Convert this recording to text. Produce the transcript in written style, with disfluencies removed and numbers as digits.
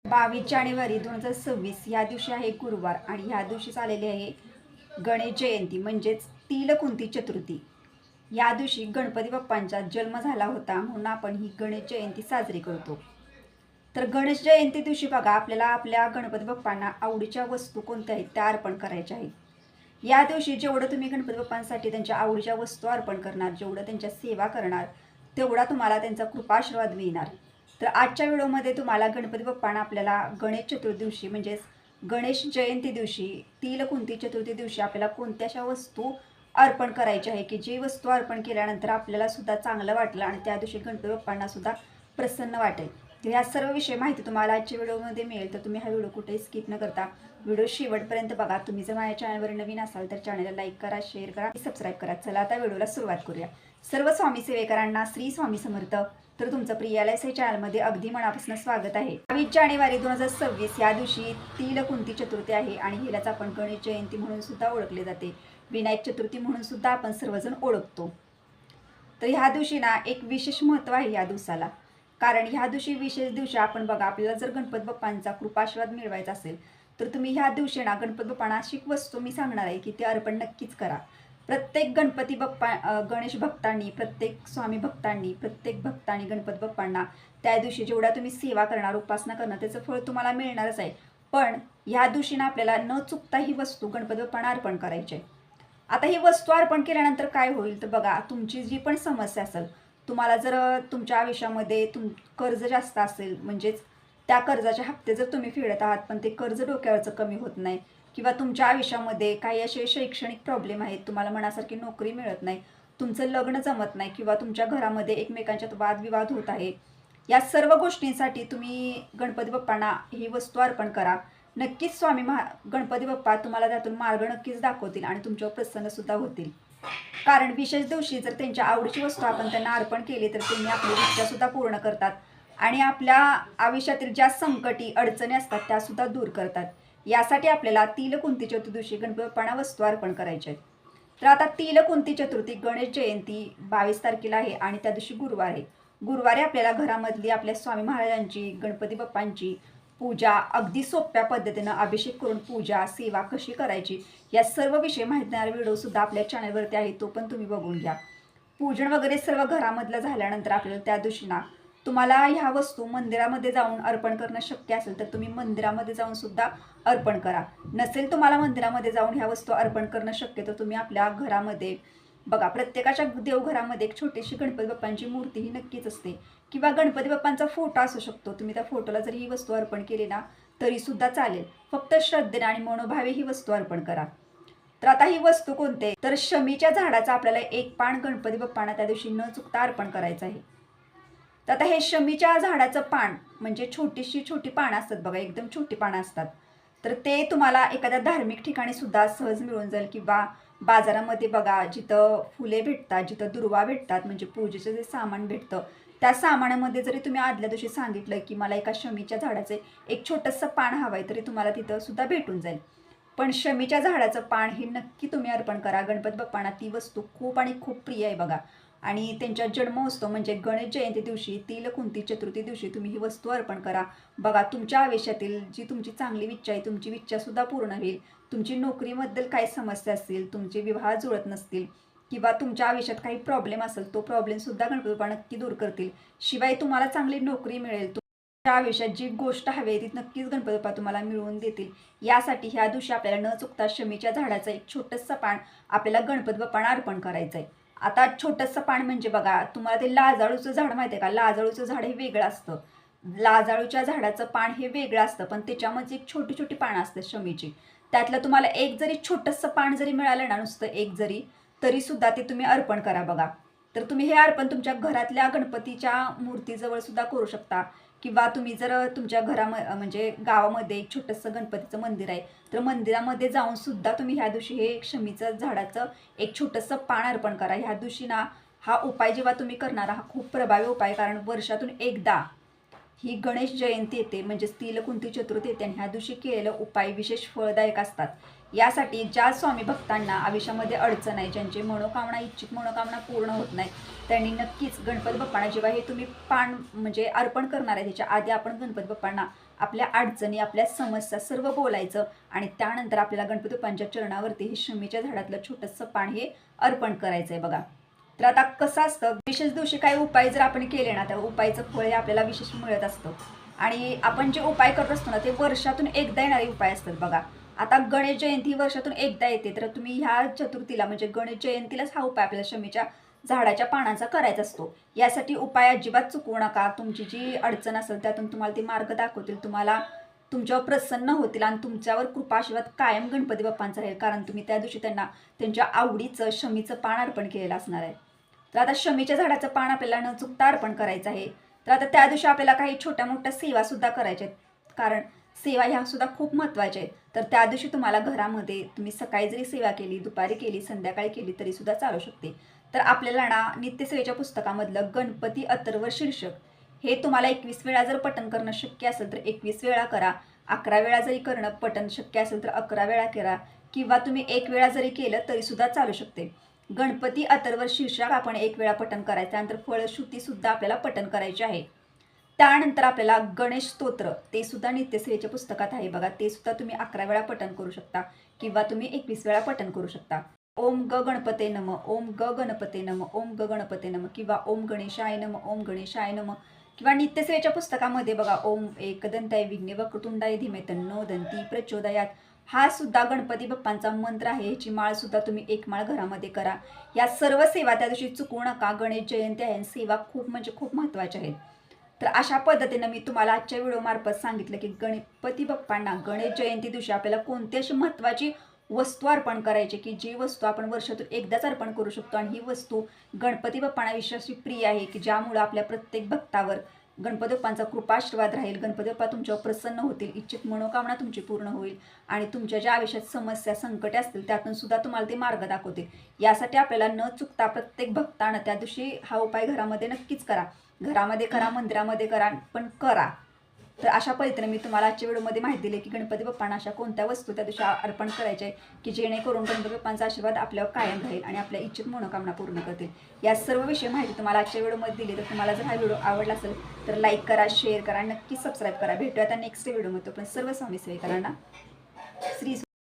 22 जानेवारी 2026 या दिवशी आहे गुरुवार आणि ह्या दिवशीच आलेली आहे गणेश जयंती म्हणजेच तिलकुंती चतुर्थी। या दिवशी गणपती बाप्पांचा जन्म झाला होता म्हणून आपण ही गणेश जयंती साजरी करतो। तर गणेश जयंती दिवशी बघा आपल्याला आपल्या गणपती बाप्पांना आवडीच्या वस्तू कोणत्या आहेत त्या अर्पण करायच्या आहेत। या दिवशी जेवढं तुम्ही गणपती बाप्पांसाठी त्यांच्या आवडीच्या वस्तू अर्पण करणार, जेवढं त्यांच्या सेवा करणार, तेवढा तुम्हाला त्यांचा कृपाशीर्वाद मिळणार। तर आजच्या व्हिडिओमध्ये तुम्हाला गणपती बाप्पांना आपल्याला गणेश चतुर्थी दिवशी म्हणजेच गणेश जयंती दिवशी तिलकुंती चतुर्थी दिवशी आपल्याला कोणत्याशा वस्तू अर्पण करायच्या आहे की जी वस्तू अर्पण केल्यानंतर आपल्याला सुद्धा चांगलं वाटलं आणि त्या दिवशी गणपती बाप्पांना सुद्धा प्रसन्न वाटेल। तर ह्या सर्व विषय माहिती तुम्हाला आजच्या व्हिडिओमध्ये मिळेल। तर तुम्ही हा व्हिडिओ कुठेही स्किप न करता व्हिडिओ शेवटपर्यंत बघा। तुम्ही जर माझ्या चॅनलवर नवीन असाल तर चॅनलला लाईक करा, शेअर करा, सबस्क्राईब करा। चला आता व्हिडिओला सुरुवात करूया। सर्व स्वामी सेवेकरांना श्री स्वामी समर्थ। तर तुमचं प्रियालयसे चॅनलमध्ये अगदी मनापासून स्वागत आहे। 22 जानेवारी 2026 या दिवशी तिलकुंती चतुर्थी आहे आणि हिलाच आपण गणेश जयंती म्हणून सुद्धा ओळखले जाते, विनायक चतुर्थी म्हणून सुद्धा आपण सर्वजण ओळखतो। तर ह्या दिवशी ना एक विशेष महत्त्व आहे या दिवसाला, कारण ह्या दिवशी विशेष दिवशी आपण बघा आपल्याला जर गणपती बाप्पांचा कृपाशीर्वाद मिळवायचा असेल तर तुम्ही ह्या दिवशी ना गणपती बाप्पांना अशी वस्तू मी सांगणार आहे की ते अर्पण नक्कीच करा। प्रत्येक गणपती बाप्पा गणेश भक्तांनी, प्रत्येक स्वामी भक्तांनी, प्रत्येक भक्तांनी गणपती बाप्पांना त्या दिवशी जेवढा तुम्ही सेवा करणार, उपासना करणार, त्याचं फळ तुम्हाला मिळणारच आहे। पण ह्या दिवशी ना आपल्याला न चुकता ही वस्तू गणपती बाप्पांना अर्पण करायची आहे। आता ही वस्तू अर्पण केल्यानंतर काय होईल तर बघा तुमची जी पण समस्या असेल, तुम्हाला जर तुमच्या आयुष्यामध्ये कर्ज जास्त असेल, म्हणजेच त्या कर्जाचे हप्ते जर तुम्ही फेडत आहात पण ते कर्ज डोक्यावरचं कमी होत नाही, किंवा तुमच्या आयुष्यामध्ये काही असे शैक्षणिक प्रॉब्लेम आहेत, तुम्हाला मनासारखी नोकरी मिळत नाही, तुमचं लग्न जमत नाही, किंवा तुमच्या घरामध्ये एकमेकांच्यात वादविवाद होत आहे, या सर्व गोष्टींसाठी तुम्ही गणपती बाप्पांना ही वस्तू अर्पण करा। नक्कीच गणपती बाप्पा तुम्हाला त्यातून मार्ग नक्कीच दाखवतील आणि तुमच्यावर प्रसन्न सुद्धा होतील। कारण विशेष दिवशी जर त्यांच्या आवडीची वस्तू आपण त्यांना अर्पण केली तर त्यांनी आपली इच्छा सुद्धा पूर्ण करतात आणि आपल्या आयुष्यातील ज्या संकटी अडचणी असतात त्या सुद्धा दूर करतात। यासाठी आपल्याला तिलकुंती चतुर्थी दिवशी गणपती बाप्पांना वस्तू अर्पण करायच्या आहेत। तर आता तिलकुंती चतुर्थी गणेश जयंती 22 तारखेला आहे आणि त्या दिवशी गुरुवार आहे। गुरुवारी आपल्याला घरामधली आपल्या स्वामी महाराजांची, गणपती बाप्पांची पूजा अगदी सोप्या पद्धतीनं अभिषेक करून पूजा सेवा कशी करायची या सर्व विषय माहिती देणारा व्हिडिओ सुद्धा आपल्या चॅनलवरती आहे, तो पण तुम्ही बघून घ्या। पूजन वगैरे सर्व घरामधलं झाल्यानंतर आपल्याला त्या दिवशी ना तुम्हाला ह्या वस्तू मंदिरामध्ये जाऊन अर्पण करणं शक्य असेल तर तुम्ही मंदिरामध्ये जाऊन सुद्धा अर्पण करा। नसेल तुम्हाला मंदिरामध्ये जाऊन ह्या वस्तू अर्पण करणं शक्य तर तुम्ही आपल्या घरामध्ये बघा प्रत्येकाच्या देवघरामध्ये एक छोटीशी गणपती बाप्पांची मूर्ती ही नक्कीच असते, किंवा गणपती बाप्पांचा फोटो असू शकतो। तुम्ही त्या फोटोला जर ही वस्तू अर्पण केली ना तरी सुद्धा चालेल, फक्त श्रद्धेने आणि मनोभावे ही वस्तू अर्पण करा। तर आता ही वस्तू कोणते तर शमीच्या झाडाचा आपल्याला एक पान गणपती बाप्पांना त्या दिवशी न चुकता अर्पण करायचं आहे। तर आता हे शमीच्या झाडाचं पान म्हणजे छोटी पानं असतात बघा, एकदम छोटी पानं असतात, तर ते तुम्हाला एखाद्या धार्मिक ठिकाणी सुद्धा सहज मिळून जाईल, किंवा बाजारामध्ये बघा जिथं फुले भेटतात, जिथं दुर्वा भेटतात, म्हणजे पूजेचं जे सामान भेटतं त्या सामानामध्ये जरी तुम्ही आदल्या दिवशी सांगितलं की मला एका शमीच्या झाडाचे एक छोटंसं पान हवं आहे तरी तुम्हाला तिथं सुद्धा भेटून जाईल। पण शमीच्या झाडाचं पान हे नक्की तुम्ही अर्पण करा। गणपती बाप्पांना ती वस्तू खूप आणि खूप प्रिय आहे बघा, आणि त्यांच्या जन्मोत्सव म्हणजे गणेश जयंती दिवशी तिलकुंती चतुर्थी दिवशी तुम्ही ही वस्तू अर्पण करा। बघा तुमच्या आयुष्यातील जी तुमची चांगली इच्छा आहे तुमची इच्छा सुद्धा पूर्ण होईल। तुमची नोकरीबद्दल काही समस्या असतील, तुमचे विवाह जुळत नसतील, किंवा तुमच्या आयुष्यात काही प्रॉब्लेम असेल तो प्रॉब्लेम सुद्धा गणपती बाप्पा नक्की दूर करतील। शिवाय तुम्हाला चांगली नोकरी मिळेल, तुमच्या आयुष्यात जी गोष्ट हवी आहे ती नक्कीच गणपती बाप्पा तुम्हाला मिळवून देतील। यासाठी ह्या दिवशी आपल्याला न चुकता शमीच्या झाडाचं एक छोटंसं पान आपल्याला गणपती बाप्पांना अर्पण करायचं आहे। आता छोटंसं पान म्हणजे बघा तुम्हाला ते लाजाळूचं झाड माहिती आहे का, लाजाळूचं झाड हे वेगळं असतं, लाजाळूच्या झाडाचं पान हे वेगळं असतं, पण त्याच्यामध्ये एक छोटी छोटी पानं असतात शमीची, त्यातलं तुम्हाला एक जरी छोटंसं पान जरी मिळालं ना, नुसतं एक जरी, तरी सुद्धा ते तुम्ही अर्पण करा बघा। तर तुम्ही हे अर्पण तुमच्या घरातल्या गणपतीच्या मूर्तीजवळ सुद्धा करू शकता, किंवा तुम्ही जर तुमच्या म्हणजे गावामध्ये एक छोटंसं गणपतीचं मंदिर आहे तर मंदिरामध्ये जाऊन सुद्धा तुम्ही ह्या दिवशी हे शमीचं झाडाचं एक छोटंसं पान अर्पण करा। ह्या दिवशी ना हा उपाय जेव्हा तुम्ही करणार हा खूप प्रभावी उपाय, कारण वर्षातून एकदा ही गणेश जयंती येते म्हणजेच तिलकुंती चतुर्थी येते, आणि ह्या दिवशी केलेलं उपाय विशेष फळदायक असतात। यासाठी ज्या स्वामी भक्तांना आयुष्यामध्ये अडचण आहे, ज्यांची मनोकामना इच्छित मनोकामना पूर्ण होत नाही, त्यांनी नक्कीच गणपती बाप्पांना जेव्हा हे तुम्ही पान म्हणजे अर्पण करणार आहे त्याच्या आधी आपण गणपती बाप्पांना आपल्या अडचणी, आपल्या समस्या सर्व बोलायचं आणि त्यानंतर आपल्याला गणपती बाप्पांच्या चरणावरती हे शमीच्या झाडातलं छोटंसं पान हे अर्पण करायचं आहे बघा. तर आता कसं असतं, विशेष दिवशी काही उपाय जर आपण केले ना तर उपायचं फळ हे आपल्याला विशेष मिळत असतं. आणि आपण जे उपाय करत असतो ना ते वर्षातून एकदा येणारे उपाय असतात बघा. आता गणेश जयंती वर्षातून एकदा येते, तर तुम्ही ह्या चतुर्थीला म्हणजे गणेश जयंतीलाच हा उपाय आपल्याला शमीच्या झाडाच्या पानांचा करायचा असतो. यासाठी उपाय अजिबात चुकवू नका. तुमची जी अडचण असेल त्यातून तुम्हाला ते मार्ग दाखवतील, तुम्हाला तुमच्यावर प्रसन्न होतील आणि तुमच्यावर कृपा आशीर्वाद कायम गणपती बाप्पांचा राहील, कारण तुम्ही त्या दिवशी त्यांना त्यांच्या आवडीचं शमीचं पान अर्पण केलेलं असणार आहे. तर आता शमीच्या झाडाचं पान आपल्याला न चुकता अर्पण करायचं आहे. तर आता त्या दिवशी आपल्याला काही छोट्या मोठ्या सेवासुद्धा करायच्या आहेत, कारण सेवा ह्या सुद्धा खूप महत्त्वाच्या आहेत. तर त्या दिवशी तुम्हाला घरामध्ये तुम्ही सकाळी जरी सेवा केली, दुपारी केली, संध्याकाळी केली तरी सुद्धा चालू शकते. तर आपल्याला ना नित्यसेवेच्या पुस्तकामधलं गणपती अथर्व शीर्षक हे तुम्हाला 21 वेळा जर पठण करणं शक्य असेल तर 21 वेळा करा. 11 वेळा जरी करणं पठण शक्य असेल तर 11 वेळा करा, किंवा तुम्ही 1 वेळा जरी केलं तरी सुद्धा चालू शकते. गणपती अथर्व शीर्षक आपण 1 वेळा पठण करायचं, त्यानंतर फळश्रुती सुद्धा आपल्याला पठण करायची आहे. त्यानंतर आपल्याला गणेश स्तोत्र ते सुद्धा नित्यसेवेच्या पुस्तकात आहे बघा, ते सुद्धा तुम्ही 11 वेळा पठण करू शकता किंवा तुम्ही 21 वेळा पठण करू शकता. ओम ग गणपते नम, ओम ग गणपते नम, ओम ग गणपते नम, किंवा ओम गणेशाय नम, ओम गणेशाय नम. किंवा नित्यसेवेच्या पुस्तकामध्ये बघा, ओम एकदंताय विघ्ने वक्रतुंडाय धीमे तन्नो दंती प्रचोदयात, हा सुद्धा गणपती बाप्पांचा मंत्र आहे. ह्याची माळ सुद्धा तुम्ही 1 माळ घरामध्ये करा. या सर्व सेवा त्या दिवशी चुकवू नका. गणेश जयंती आहे, सेवा खूप म्हणजे खूप महत्त्वाच्या आहेत. तर अशा पद्धतीनं मी तुम्हाला आजच्या व्हिडिओमार्फत सांगितलं की गणपती बाप्पांना गणेश जयंती दिवशी आपल्याला कोणती अशी महत्त्वाची वस्तू अर्पण करायची की जी वस्तू आपण वर्षातून एकदाच अर्पण करू शकतो, आणि ही वस्तू गणपती बाप्पांना विशेष प्रिय आहे की ज्यामुळे आपल्या प्रत्येक भक्तावर गणपती बाप्पांचा कृपाशीर्वाद राहील. गणपती बाप्पा तुमच्यावर प्रसन्न होतील, इच्छित मनोकामना तुमची पूर्ण होईल आणि तुमच्या ज्या आयुष्यात समस्या संकटे असतील त्यातून सुद्धा तुम्हाला ते मार्ग दाखवतील. यासाठी आपल्याला न चुकता प्रत्येक भक्तानं त्या दिवशी हा उपाय घरामध्ये नक्कीच करा. घरामध्ये करा, मंदिरामध्ये करा, पण करा. तर अशा पद्धतीने मी तुम्हाला आजच्या व्हिडिओमध्ये माहिती दिली की गणपती बाप्पांना अशा कोणत्या वस्तू त्या दिवशी अर्पण करायच्या आहे की जेणेकरून गणपती बाप्पांचा आशीर्वाद आपल्यावर कायम राहील आणि आपल्या इच्छित मनोकामना पूर्ण करतील. या सर्व विषयी माहिती तुम्हाला आजच्या व्हिडिओमध्ये दिली. तर तुम्हाला जर हा व्हिडिओ आवडला असेल तर लाईक करा, शेअर करा, नक्की सबस्क्राईब करा. भेटूया आता नेक्स्ट व्हिडिओमध्ये. पण सर्व स्वामी सेवेकरांना श्री